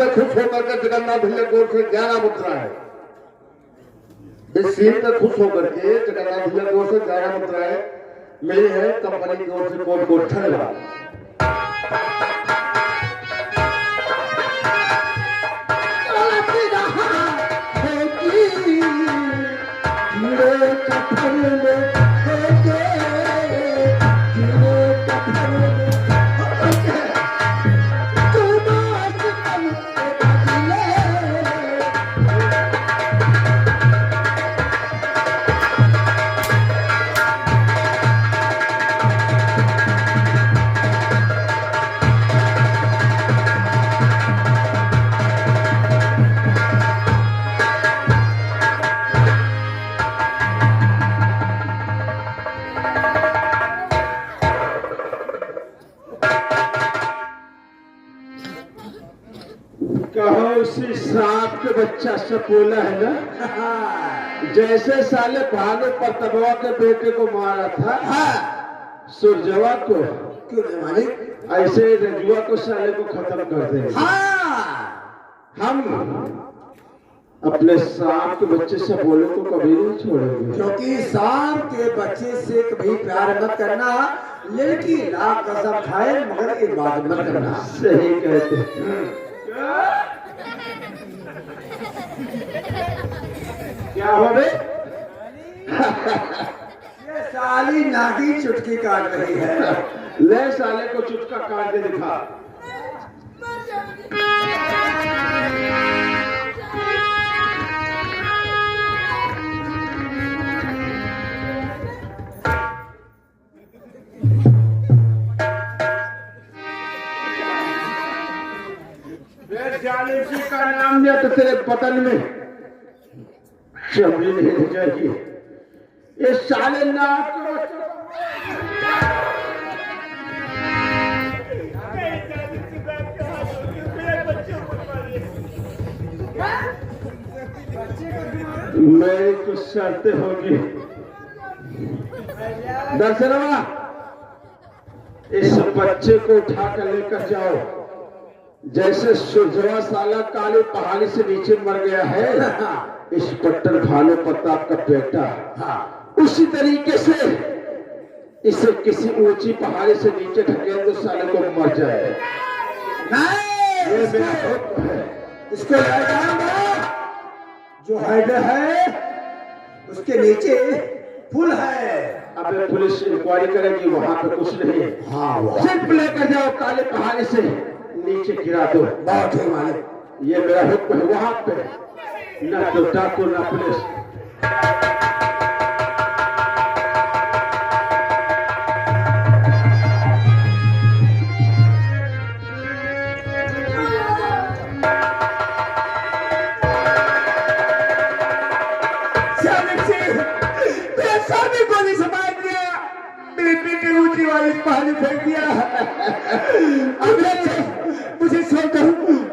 पे खुश होकर के जगन्नाथ भैया की ओर से 11 मुद्रा है। इस सीन पे खुश होकर के जगन्नाथ भैया की ओर से 11 मुद्राएं मिली है कंपनी की ओर से कोट कोट धन्यवाद। कहो उसी सांप के बच्चा सपोला है ना, जैसे साले भानु प्रतापवा के बेटे को मारा था सुरजवा को, क्यों नहीं मालिक? ऐसे रजुआ को साले को खत्म कर देंगे। हम अपने सांप के बच्चे से बोले तो कभी नहीं छोड़ेंगे, क्योंकि सांप के बच्चे से कभी प्यार मत करना, लेकिन लाख कसम खाए मगर इबादत मत करना। सही कहते हैं। क्या हो बे? ये साली नागी चुटकी काट रही है। ले साले को चुटका काट के दिखा। जालिसी का नाम लिया तो तेरे बदन में चमड़ी नहीं रह जाएगी। ये साले नाक मेरी कुछ शर्तें होगी। दर्शनवा इस बच्चे को उठाकर लेकर जाओ। जैसे सुरजवा साला काली पहाड़ी से नीचे मर गया है, इस पट्टन भानु प्रताप का बेटा, उसी तरीके से इसे किसी ऊंची पहाड़ी से नीचे ढकेल तो साले को मर जाए। नहीं, ये मेरा हुक्म है। इसको ले जाऊंगा। जो हेड है उसके नीचे फुल है। अब पुलिस इंक्वायरी करेगी, वहां पे कुछ नहीं है। हाँ, सिर्फ लेकर जाओ, काली पहाड़ी से नीचे गिरा दो। बहुत है मालिक। ये मेरा हुक्म है। वहां पे न तो डाकू न पुलिस। गोली समाज दिया, मेरी बेटी ऊंची वाली पहाड़ी फेंक दिया। मुझे छोड़ दो,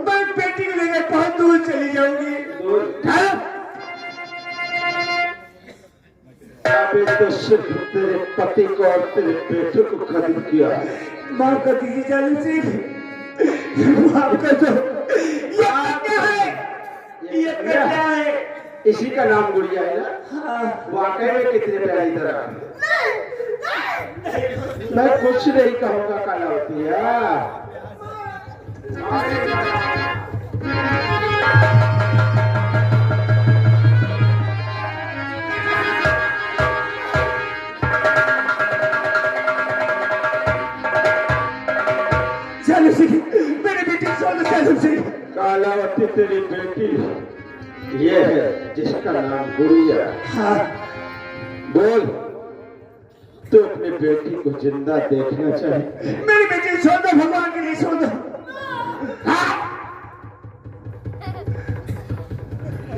मैं बेटी को लेकर बहुत दूर चली जाऊंगी। अभी तो सिर्फ तेरे पति को और तेरे बेटे को खत्म किया। माफ कर दीजिए जालिसी, माफ कर दो। ये क्या है? ये क्या है? इसी का नाम गुड़िया है ना? वाकई में कितने प्यारी तरह। मैं कुछ नहीं कहूंगा कलावतिया। मेरी बेटी कालावती तेरी बेटी ये है जिसका नाम गुड़िया। हाँ। बोल, तू अपनी बेटी को जिंदा देखना चाहिए। मेरी बेटी छोड़ दो, भगवान के लिए छोड़ दो। हाँ।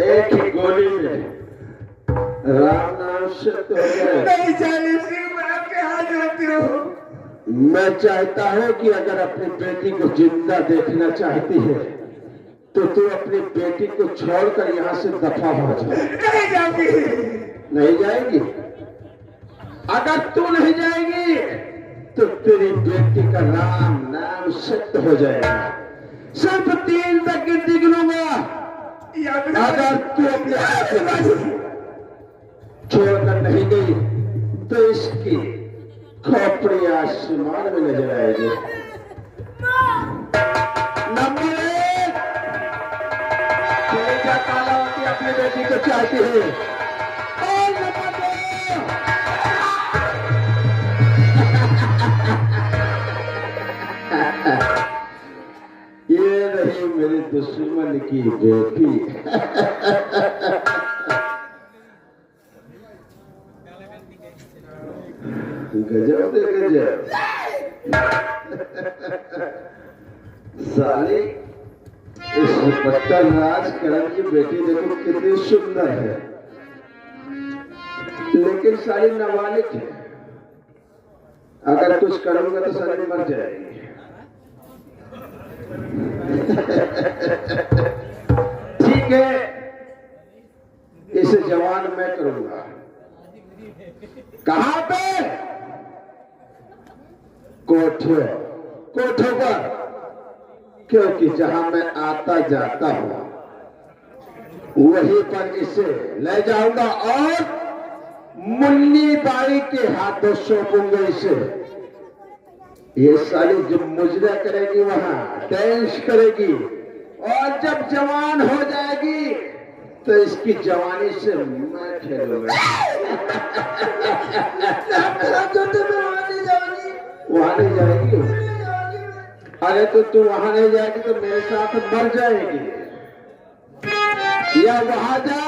एक ही गोली में राम नाम से तो नहीं जालिसी, मैं आपके हाथ जोड़ती हूँ। मैं चाहता हूं कि अगर अपनी बेटी को जिंदा देखना चाहती है तो तू अपनी बेटी को छोड़कर यहाँ से दफा हो जा। नहीं जाऊंगी। नहीं जाएगी? अगर तू नहीं जाएगी तो तेरी बेटी का राम नाम सत्य हो जाएगा। सिर्फ 3 तक गिनती गिनूंगा। अगर तू अपने छोड़कर नहीं गई तो इसकी खोपड़ी आसमान में नजर आएगी। नंबर 1, तेजा कालावती अपनी बेटी को चाहती है। और नंबर 2, ये रही मेरे दुश्मन की बेटी। गजब दे गजब। साली इस पट्टन राजकरण की बेटी देखो कितनी सुंदर है, लेकिन साली नाबालिग है। अगर कुछ करूंगा तो साली मर जाएगी। ठीक है, इसे जवान मैं करूंगा। कहां पे? कोठे पर, क्योंकि जहां मैं आता जाता हूं वहीं पर इसे ले जाऊंगा और मुन्नी बाई के हाथों सौंपूंगा इसे। ये साली जब मुजरा करेगी वहां डांस करेगी, और जब जवान हो जाएगी तो इसकी जवानी से मैं खेलूंगा। वहां नहीं जाएगी। अरे तो तू वहां नहीं जाएगी तो मेरे साथ मर जाएगी। या वहां जा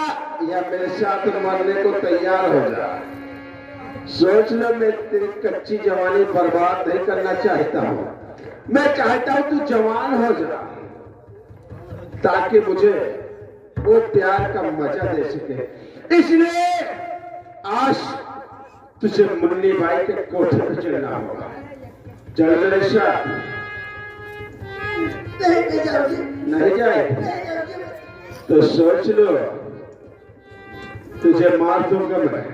या मेरे साथ मरने को तैयार हो जा। सोच लो, मैं तेरी कच्ची जवानी बर्बाद नहीं करना चाहता हूं। मैं चाहता हूं तू जवान हो जा, ताकि मुझे वो प्यार का मजा दे सके। इसलिए आज तुझे मुन्नी बाई के कोठे पर चलना होगा। चल मेरे साथ। नहीं जाए तो सोच लो, तुझे मार दूंगा मैं।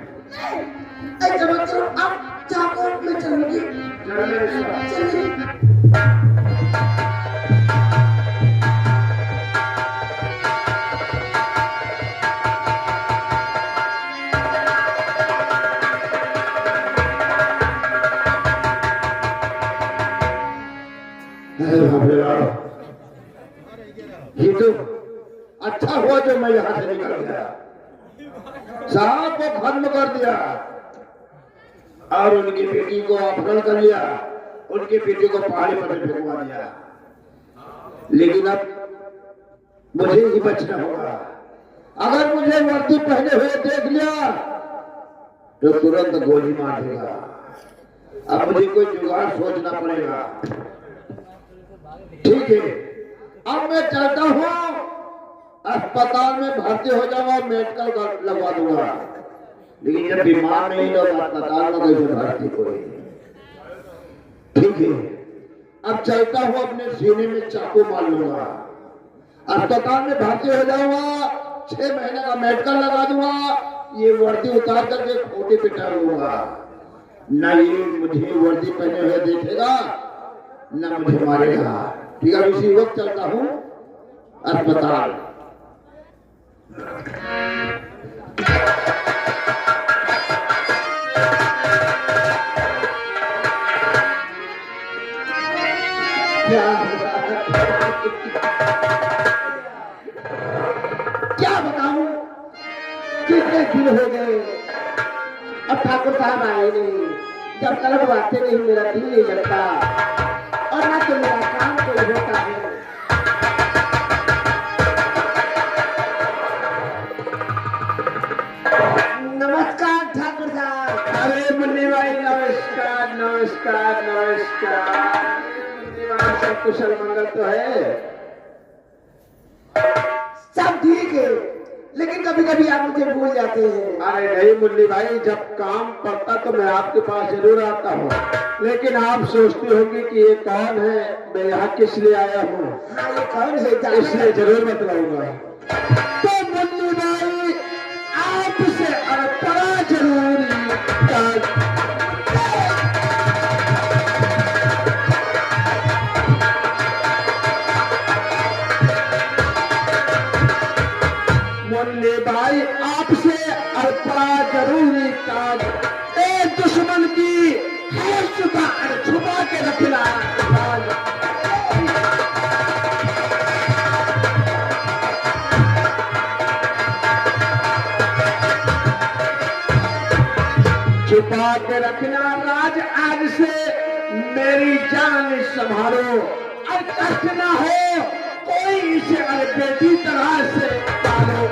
आप चाहो मैं चलूंगी। चल मेरे साथ। चलिए। ये तो अच्छा हुआ जो मैं यहां से निकल गया। साहब को खत्म कर दिया और उनकी बेटी को अपहरण कर लिया, उनकी बेटी को पहाड़ी पर फेंकवा दिया। लेकिन अब मुझे ही बचना होगा। अगर मुझे वर्दी पहने हुए देख लिया तो तुरंत गोली मार देगा। अब मुझे कोई जुगाड़ सोचना पड़ेगा। ठीक है, अब मैं चलता हूं, अस्पताल में भर्ती हो जाऊंगा, मेडिकल लगवा दूंगा। लेकिन जब बीमार नहीं लोग अस्पताल में कैसे भर्ती कोई। ठीक है, अब चलता हूं, अपने सीने में चाकू मार लूंगा, अस्पताल में भर्ती हो जाऊंगा, 6 महीने का मेडिकल लगा दूंगा, ये वर्दी उतार करके खोटे पे टाल लूंगा। न ये मुझे वर्दी पहने हुए देखेगा, न मुझे मारेगा। ठीक है, इसी वक्त चलता हूं अस्पताल। क्या बताऊं, कितने दिन हो गए अब ठाकुर साहब आए नहीं। जब तलक आते नहीं मेरा दिल नहीं लगता, और ना तो मेरा काम कोई होता है। नमस्कार ठाकुर साहब। अरे मुन्नी भाई, नमस्कार नमस्कार नमस्कार। मुन्नी भाई, सब कुशल मंगल तो है? सब ठीक है, लेकिन कभी कभी आप मुझे भूल जाते हैं। अरे नहीं मुन्नी भाई, जब काम पड़ता तो मैं आपके पास जरूर आता हूँ, लेकिन आप सोचते होंगे कि ये कौन है, मैं यहाँ किस लिए आया हूँ। हाँ, ये कौन है? इसलिए जरूर बतलाऊंगा। तो मुन्नी भाई, आपसे बड़ा जरूरी छुपा के रखना राज। छुपा के रखना राज आज से मेरी जान संभालो, और कष्ट ना हो कोई इसे अरे बेटी तरह से पालो।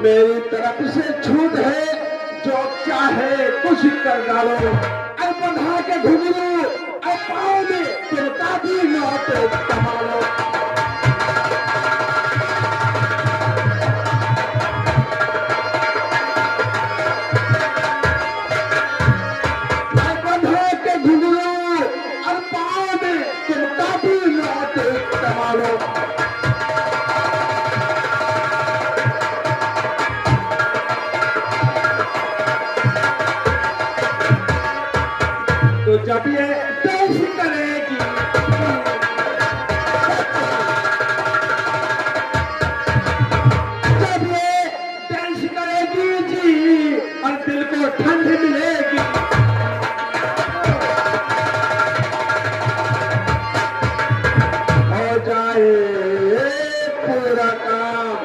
मेरी तरफ से छूट है, जो चाहे कुछ कर डालो, और बंधा के घुंघरू और पाँव में तिरका भी मौत संभालो। बंधा के घुंघरू और पाँव में तिरका भी मौत संभालो। तो जब ये पेश करेगी, जब ये पेश करेगी जी और दिल को ठंड मिलेगी, हो जाए पूरा काम।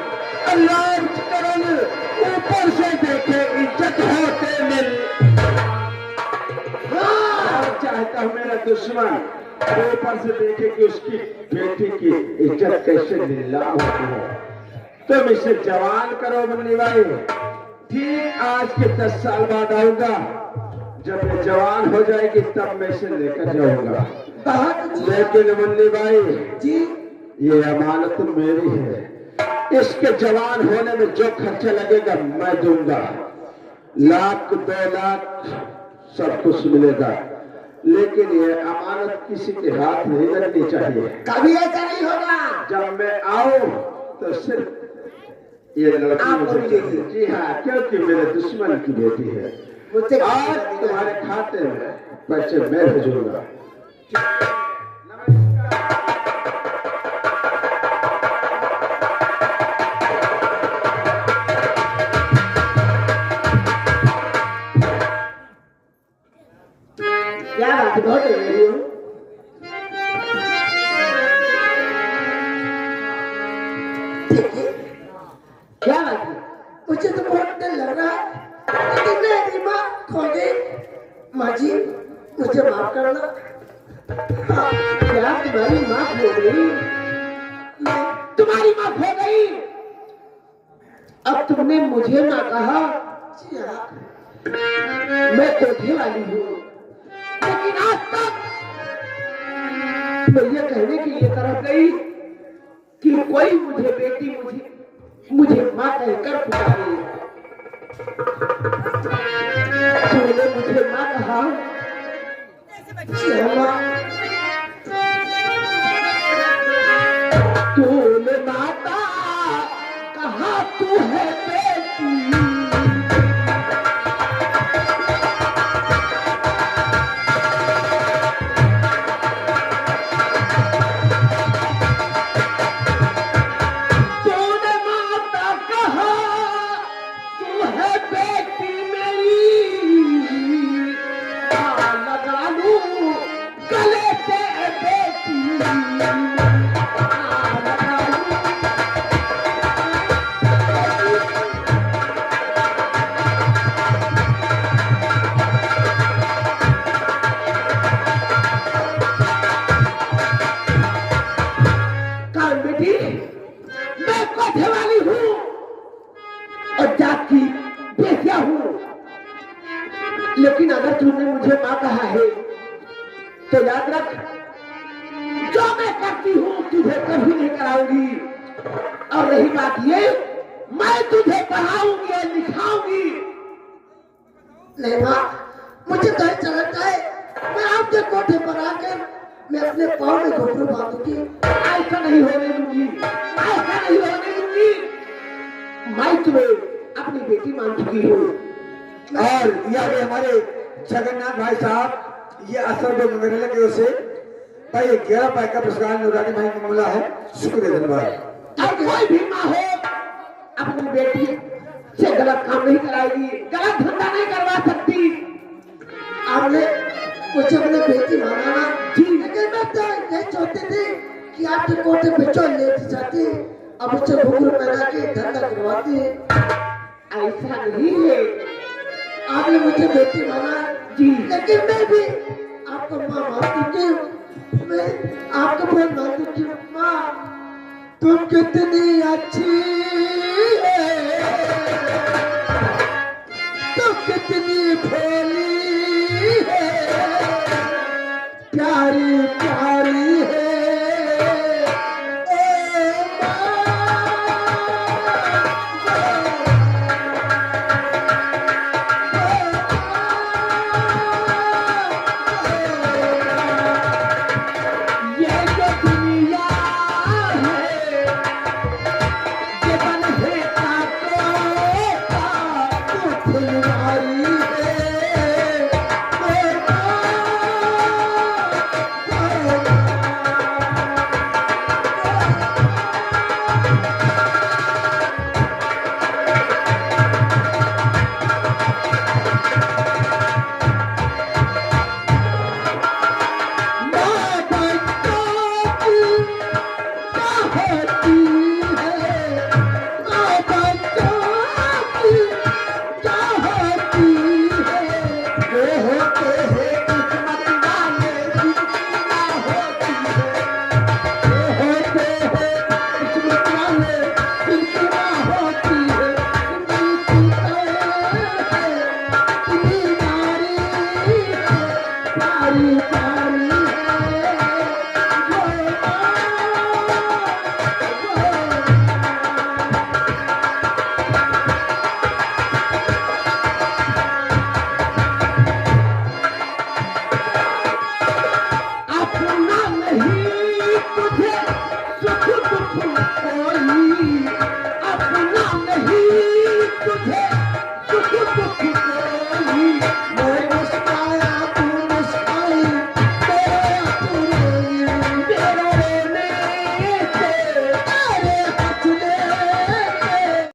अल्लाह करन ऊपर से देखे इज्जत होते मिल। चाहता हूँ मेरा दुश्मन ऊपर से देखे कि उसकी बेटी की इज्जत कैसे नीलाम होती है। तुम इसे जवान करो मुन्नी भाई। ठीक आज के 10 साल बाद आऊंगा, जब ये जवान हो जाएगी तब मैं इसे लेकर जाऊंगा। लेकिन मुन्नी भाई जी, ये अमानत मेरी है। इसके जवान होने में जो खर्चा लगेगा मैं दूंगा। 1,00,000 2 लाख सब कुछ मिलेगा, लेकिन ये अमानत किसी के हाथ नहीं लगनी चाहिए। कभी ऐसा नहीं होगा। जब मैं आऊं तो सिर्फ ये लड़की मुझे चाहिए। जी हाँ, क्योंकि मेरे दुश्मन की बेटी है। मुझसे आज तुम्हारे खाते में पैसे मैं भेजूंगा। क्या बात बहुत हो रही हो? क्या बात है? मुझे तो बहुत डर लग रहा है कि मेरी माँ खो गई। माँ जी मुझे माफ करना। क्या तुम्हारी माँ खो गई? तुम्हारी माँ खो गई? अब तुमने मुझे माँ कहा। जी हाँ, मैं कोठे वाली हूँ, लेकिन आज तक मैं ये कहने के लिए तरफ गई कि कोई मुझे बेटी मुझे माँ कहकर पुकारे। तूने मुझे माँ कहा। तूने माता कहा, तू है बेटी। मैं कोठे वाली हूँ और जात की बेटिया हूँ, लेकिन अगर तूने मुझे माँ कहा है तो याद रख, जो मैं करती हूँ तुझे कभी नहीं कराऊंगी। और रही बात ये, मैं तुझे पढ़ाऊंगी और लिखाऊंगी। नहीं माँ, मुझे घर चलता है। मैं आपके कोठे पर आकर मैं अपने पाँव में घुटने बांधूंगी। ऐसा नहीं होने दूंगी, ऐसा नहीं होने दूंगी। मैं तुम्हें अपनी बेटी मान चुकी हूँ। और यह हमारे जगन्नाथ भाई साहब, ये असर की ओर से भाई 11 पैक का पुरस्कार नुरानी भाई को मिला है। शुक्रिया धन्यवाद। बेटी से गलत काम नहीं कराएगी, गलत धंधा नहीं करवा सकती। आपने मुझे अपने बेटी माना ना जी। लेकिन मैं तो नहीं चाहते थे कि आपके कोटे पे चोर ले जाते, अब उसे घुंघरू पहना के धंधा करवाते। ऐसा नहीं है। आपने मुझे बेटी माना जी। लेकिन मैं भी आपको माँ मानती हूँ, मैं आपको बहुत मानती हूँ। माँ तुम कितनी अच्छी है, तुम कितनी भोली है, प्यारी प्यारी